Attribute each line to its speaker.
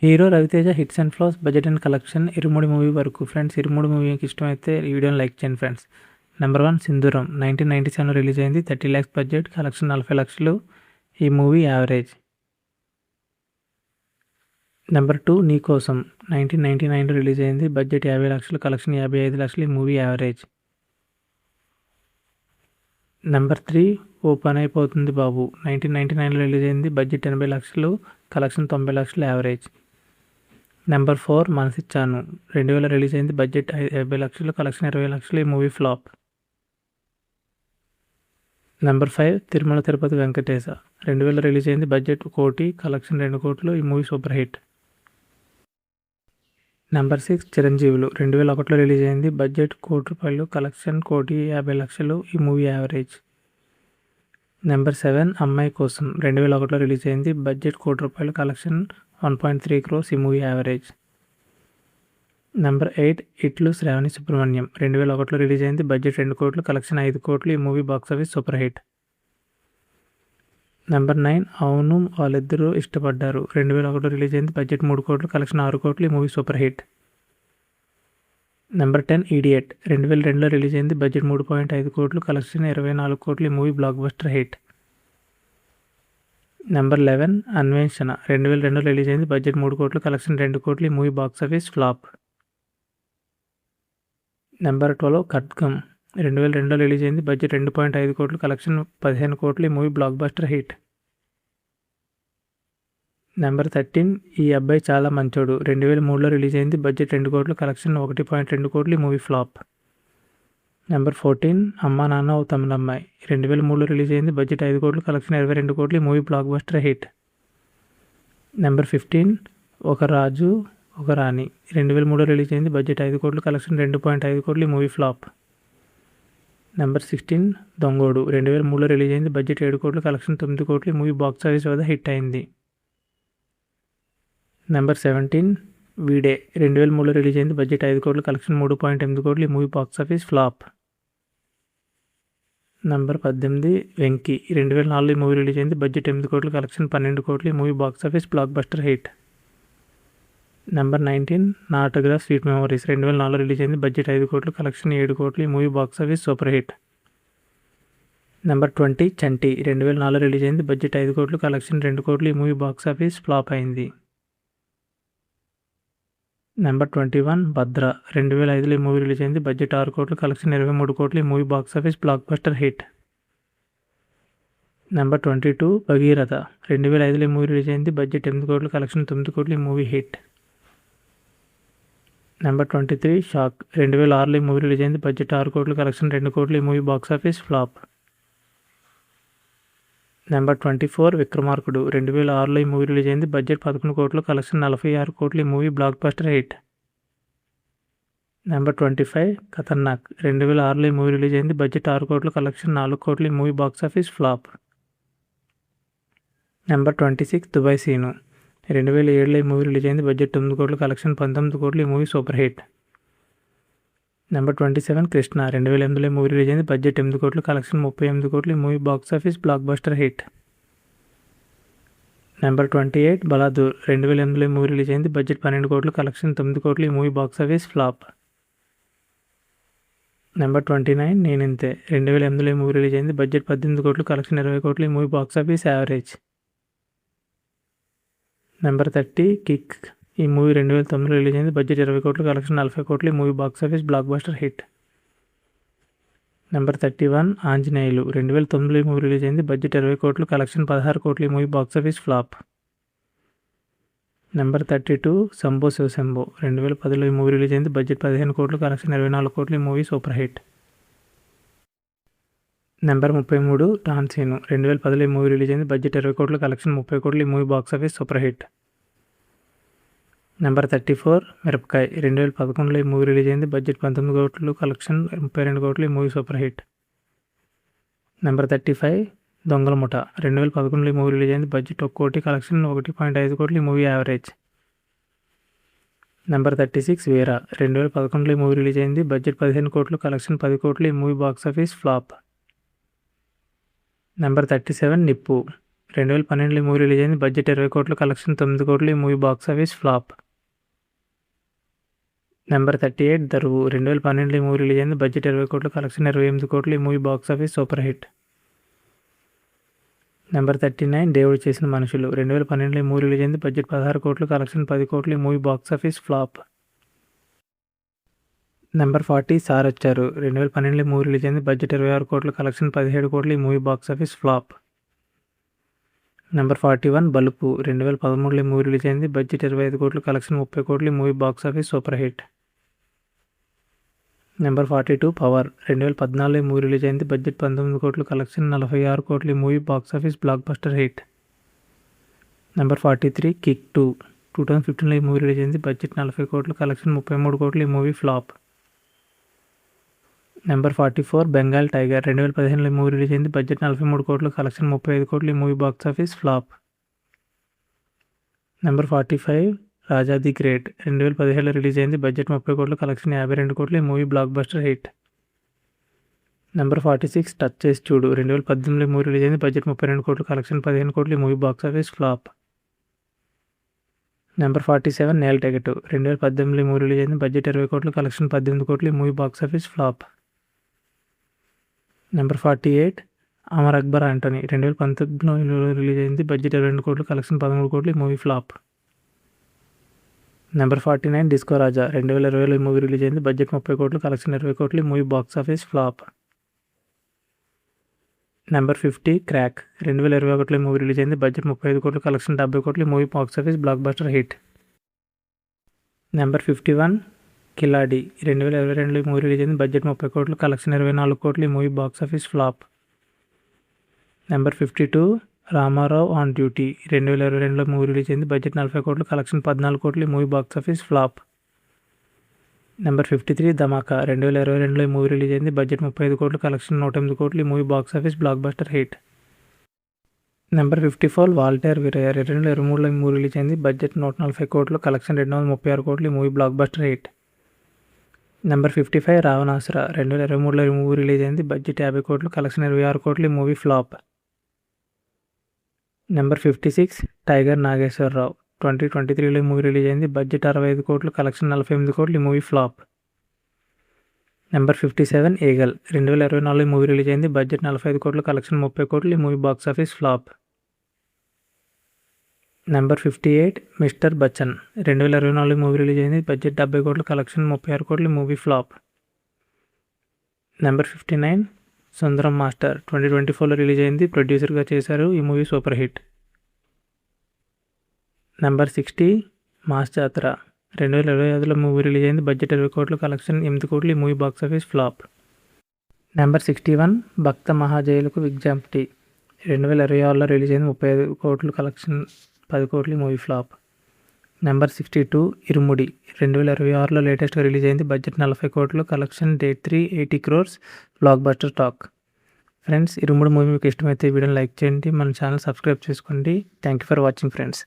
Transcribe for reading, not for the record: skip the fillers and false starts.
Speaker 1: Hero Ravi Teja hits and flops, budget and collection Irumudi movie వరకు. Friends, Irumudi movie మీకు ఇష్టమైతే ఈ వీడియోని లైక్ చేయండి ఫ్రెండ్స్. నెంబర్ 1 సింధూరం 1997 రిలీజ్ అయింది. 30 lakhs బడ్జెట్, కలెక్షన్ 40 లక్షలు. ఈ మూవీ యావరేజ్. నెంబర్ 2 నీకోసం 1999 రిలీజ్ అయింది. బడ్జెట్ 50 లక్షలు, కలెక్షన్ 55 లక్షలు. ఈ మూవీ యావరేజ్. నెంబర్ 3 ఓ పని అయిపోతుంది బాబు 1999 రిలీజ్ అయింది. బడ్జెట్ 80 లక్షలు, కలెక్షన్ 90 లక్షలు. యావరేజ్. నెంబర్ 4 మనసిచ్చాను 2000 రిలీజ్ అయింది. బడ్జెట్ 50 లక్షలు, కలెక్షన్ 20 లక్షలు. ఈ movie flop. Number 5 Tirumala Tirupati Venkatesa 2000 release అయింది. బడ్జెట్ 1 కోటి, కలెక్షన్ 2 కోట్లు. ఈ movie super hit. Number 6 Chiranjeevulu 2001 release అయింది. బడ్జెట్ 1 కోటి రూపాయలు, కలెక్షన్ 1,50 లక్షలు. ఈ మూవీ యావరేజ్. నెంబర్ 7 అమ్మాయి కోసం 2001 రిలీజ్ అయింది. బడ్జెట్ 1 కోటి రూపాయలు, కలెక్షన్ 1.3 crores. ఈ మూవీ యావరేజ్. నెంబర్ 8 ఇట్లు శ్రావణి సుబ్రహ్మణ్యం 2001 రిలీజ్ అయింది. బడ్జెట్ 2 కోట్లు, కలెక్షన్ 5 కోట్లు. ఈ movie box office super hit. Number 9 అవును వాళ్ళిద్దరూ ఇష్టపడ్డారు 2001 రిలీజ్ అయింది. బడ్జెట్ 3 కోట్లు, కలెక్షన్ 6 కోట్లు. ఈ movie super hit. Number 10 idiot 2002 release అయింది. బడ్జెట్ 3.5 కోట్లు, కలెక్షన్ 24 కోట్లు. ఈ movie blockbuster hit. Number 11 అన్వేషణ 2002 రిలీజ్ అయింది. బడ్జెట్ 3 కోట్లు, కలెక్షన్ 2 కోట్లు. ఈ మూవీ బాక్సాఫీస్ ఫ్లాప్. నెంబర్ 12 ఖడ్గం 2002 రిలీజ్ అయింది. బడ్జెట్ 2.5 కోట్లు, కలెక్షన్ 15 కోట్లు. ఈ movie blockbuster hit. Number 13 ఈ అబ్బాయి చాలా మంచోడు 2003 రిలీజ్ అయింది. బడ్జెట్ 2 కోట్లు, కలెక్షన్ 1.2 కోట్లు. ఈ మూవీ ఫ్లాప్. నెంబర్ 14 అమ్మా నాన్న ఓ తమిళమ్మాయి 2003 రిలీజ్ అయింది. బడ్జెట్ 5 కోట్లు, కలెక్షన్ 22 కోట్లు. ఈ movie blockbuster hit. Number 15 ఒక రాజు ఒక రాణి 2003 రిలీజ్ అయింది. బడ్జెట్ 5 కోట్లు, కలెక్షన్ 2.5 కోట్లు. ఈ మూవీ ఫ్లాప్. నెంబర్ 16 దొంగోడు 2003 రిలీజ్ అయింది. బడ్జెట్ 7 కోట్లు, కలెక్షన్ 9 కోట్లు. ఈ మూవీ బాక్స్ ఆఫీస్ వద్ద హిట్ అయింది. నెంబర్ 17 వీడే 2003 రిలీజ్ అయింది. బడ్జెట్ 5 కోట్లు, కలెక్షన్ 3.8 కోట్లు. ఈ movie box office flop. Number 18 Venky 2004 movie release అయింది. బడ్జెట్ 8 కోట్లు, కలెక్షన్ 12 కోట్లు. ఈ movie box office blockbuster hit. Number 19 నా ఆటోగ్రాఫ్ స్వీట్ మెమరీస్ 2004 రిలీజ్ అయింది. బడ్జెట్ 5 కోట్లు, కలెక్షన్ 7 కోట్లు. ఈ movie box office super hit. Number 20 చంటి 2004 రిలీజ్ అయింది. బడ్జెట్ 5 కోట్లు, కలెక్షన్ 2 కోట్లు. ఈ మూవీ బాక్స్ ఆఫీస్ ఫ్లాప్ అయింది. నెంబర్ 21 భద్ర 2005 మూవీ రిలీజ్ అయింది. బడ్జెట్ 6 కోట్లు, కలెక్షన్ 23 కోట్లు. ఈ movie box office blockbuster hit. Number 22 Bhagiratha 2005 movie release అయింది. బడ్జెట్ 8 కోట్లు, కలెక్షన్ 9 కోట్లు. ఈ movie hit. Number 23 shock 2006 movie release అయింది. బడ్జెట్ 6 కోట్లు, కలెక్షన్ 2 కోట్లు. ఈ movie box office flop. Number 24 విక్రమార్కుడు 2006 ఈ మూవీ రిలీజ్ అయింది. బడ్జెట్ 11 కోట్లు, కలెక్షన్ 46 కోట్లు. ఈ movie blockbuster hit. Number 25 ఖతర్నాక్ 2006 ఈ మూవీ రిలీజ్ అయింది. బడ్జెట్ 6 కోట్లు, కలెక్షన్ 4 కోట్లు. ఈ movie box office flop. Number 26 Dubai Seenu 2007 ఈ మూవీ రిలీజ్ అయింది. బడ్జెట్ 9 కోట్లు, కలెక్షన్ 19 కోట్లు. ఈ movie super hit. Number 27 Krishna 2008 movie release అయింది. బడ్జెట్ 8 కోట్లు, కలెక్షన్ 38 కోట్లు. ఈ movie box office blockbuster hit. Number 28 బలాదూర్ 2008 movie release అయింది. బడ్జెట్ 12 కోట్లు, కలెక్షన్ 9 కోట్లు. ఈ movie box office flop. Number 29 నేనింతే 2008 movie release అయింది. బడ్జెట్ 18 కోట్లు, కలెక్షన్ 20 కోట్లు. ఈ movie box office average. Number 30 kick ఈ మూవీ 2009 రిలీజ్ అయింది. బడ్జెట్ 20 కోట్లు, కలెక్షన్ 40 కోట్లు. ఈ movie box office blockbuster hit. Number 31 Anjaneyulu 2009 movie release అయింది. బడ్జెట్ 20 కోట్లు, కలెక్షన్ 16 కోట్లు. ఈ movie box office flop. Number 32 Shambho Shiva Shambho 2010 ఈ మూవీ రిలీజ్ అయింది. బడ్జెట్ 15 కోట్లు, కలెక్షన్ 24 కోట్లు. ఈ movie super hit. Number 33 Don Seenu 2010 ఈ మూవీ రిలీజ్ అయింది. బడ్జెట్ 20 కోట్లు, కలెక్షన్ 30 కోట్లు. ఈ movie box office super hit. Number 34 మిరపకాయ్ 2011 ఈ మూవీ రిలీజ్ అయింది. బడ్జెట్ 19 కోట్లు, కలెక్షన్ 32 కోట్లు. ఈ మూవీ సూపర్ హిట్. నెంబర్ 35 దొంగల ముఠ 2011 ఈ మూవీ రిలీజ్ అయింది. బడ్జెట్ 1 కోటి, కలెక్షన్ 1.5 కోట్లు. ఈ మూవీ యావరేజ్. నెంబర్ 36 వీర 2011 ఈ మూవీ రిలీజ్ అయింది. బడ్జెట్ 15 కోట్లు, కలెక్షన్ 10 కోట్లు. ఈ movie box office flop. Number 37 నిప్పు 2012లో ఈ మూవీ రిలీజ్ అయింది. బడ్జెట్ 20 కోట్లు, కలెక్షన్ 9 కోట్లు. ఈ movie box office flop. Number 38 దరువు. 2012లో ఈ మూవీ రిలీజ్ అయింది. బడ్జెట్ 20 కోట్లు, కలెక్షన్ 28 కోట్లు. ఈ movie box office super hit. Number 39 దేవుడు చేసిన మనుషులు. 2012లో ఈ మూవీ రిలీజ్ అయింది. బడ్జెట్ 16 కోట్లు, కలెక్షన్ 10 కోట్లు. ఈ movie box office flop. Number 40 sir వచ్చారు. 2012లో ఈ మూవీ రిలీజ్ అయింది. బడ్జెట్ 26 కోట్లు, కలెక్షన్ 17 కోట్లు. ఈ movie box office flop. Number 41 బలుపు. 2013లో ఈ మూవీ రిలీజ్ అయింది. బడ్జెట్ 25 కోట్లు, కలెక్షన్ 30 కోట్లు. ఈ movie box office super hit. Number 42 Power. 2014లో ఈ మూవీ రిలీజ్ అయింది. బడ్జెట్ 19 కోట్లు, కలెక్షన్ 46 కోట్లు. ఈ movie box office blockbuster hit. Number 43 kick 2. 2015లో ఈ మూవీ రిలీజ్ అయింది. బడ్జెట్ 40 కోట్లు, కలెక్షన్ 33 కోట్లు. ఈ movie flop. Number 44 Bengal Tiger. 2015లో ఈ మూవీ రిలీజ్ అయింది. బడ్జెట్ 43 కోట్లు, కలెక్షన్ 35 కోట్లు. ఈ movie box office flop. Number 45 Raja the Great. 2017లో రిలీజ్ అయింది. బడ్జెట్ 30 కోట్లు, కలెక్షన్ 52 కోట్లు. ఈ movie blockbuster hit. Number 46 touch చేసి చూడు. 2018లో ఈ మూవీ రిలీజ్ అయింది. బడ్జెట్ 32 కోట్లు, కలెక్షన్ 15 కోట్లు. ఈ movie box office flop. Number 47 నేల్ టికెట్. 2018లో ఈ మూవీ రిలీజ్ అయింది. బడ్జెట్ 20 కోట్లు, కలెక్షన్ 18 కోట్లు. ఈ movie box office flop. Number 48 Amar Akbar Anthony. 2019లో రిలీజ్ అయింది. బడ్జెట్ 22 కోట్లు, కలెక్షన్ 13 కోట్లు. ఈ movie flop. Number 49 disco Raja. 2020లో ఈ మూవీ రిలీజ్ అయింది. బడ్జెట్ 30 కోట్లు, కలెక్షన్ 20 కోట్లు. ఈ movie box office flop. Number 50 crack. 2021లో ఈ మూవీ రిలీజ్ అయింది. బడ్జెట్ 35 కోట్లు, కలెక్షన్ 70 కోట్లు. ఈ movie box office blockbuster hit. Number 51 కిలాడి. 2022లో ఈ మూవీ రిలీజ్ అయింది. బడ్జెట్ 30 కోట్లు, కలెక్షన్ 24 కోట్లు. ఈ movie box office flop. Number 52 Ramarao on duty. 2022లో మూవీ రిలీజ్ అయింది. బడ్జెట్ 40 కోట్లు, కలెక్షన్ 14 కోట్లు. ఈ movie box office flop. Number 53 Dhamaka. 2022లో ఈ మూవీ రిలీజ్ అయింది. బడ్జెట్ 35 కోట్లు, కలెక్షన్ 108 కోట్లు. ఈ movie box office blockbuster hit. Number 54 Walter Veerayya. 2023లో ఈ మూవీ రిలీజ్ అయింది. బడ్జెట్ 140 కోట్లు, కలెక్షన్ 236 కోట్లు. ఈ movie blockbuster hit. Number 55 Ravanasura. 2023లో ఈ మూవీ రిలీజ్ అయింది. బడ్జెట్ 50 కోట్లు, కలెక్షన్ 26 కోట్లు. ఈ movie flop. Number 56 Tiger Nageswara Rao. 2023లో ఈ మూవీ రిలీజ్ అయింది. బడ్జెట్ 65 కోట్లు, కలెక్షన్ 48 కోట్లు. ఈ మూవీ ఫ్లాప్. Number 57 Eagle. 2024లో ఈ మూవీ రిలీజ్ అయింది. బడ్జెట్ 45 కోట్లు, కలెక్షన్ 30 కోట్లు. ఈ movie box office flop. Number 58 mister Bachchan. 2024లో ఈ మూవీ రిలీజ్ అయింది. బడ్జెట్ 70 కోట్లు, కలెక్షన్ 36 కోట్లు. ఈ మూవీ ఫ్లాప్. నెంబర్ 59 సుందరం మాస్టర్. 2024లో రిలీజ్ అయింది. ప్రొడ్యూసర్గా చేశారు. ఈ movie super hit. Number 60 mass జాతర. 2025లో మూవీ రిలీజ్ అయింది. బడ్జెట్ 20 కోట్లు, కలెక్షన్ 8 కోట్లు. ఈ movie box office flop. Number 61 భక్త మహాజయులకు విజ్ఞప్తి. 2026లో రిలీజ్ అయింది. 35 కోట్లు, కలెక్షన్ 10 కోట్లు. ఈ మూవీ ఫ్లాప్. నెంబర్ 62 ఇరుముడి. 2026లో లేటెస్ట్గా రిలీజ్ అయింది. బడ్జెట్ 40 కోట్లు, collection day 380 crores. Blockbuster talk. Friends, Irumudi movie మీకు ఇష్టమైతే ఈ వీడియోని లైక్ చేయండి. మన ఛానల్ సబ్స్క్రైబ్ చేసుకోండి. Thank you for watching friends.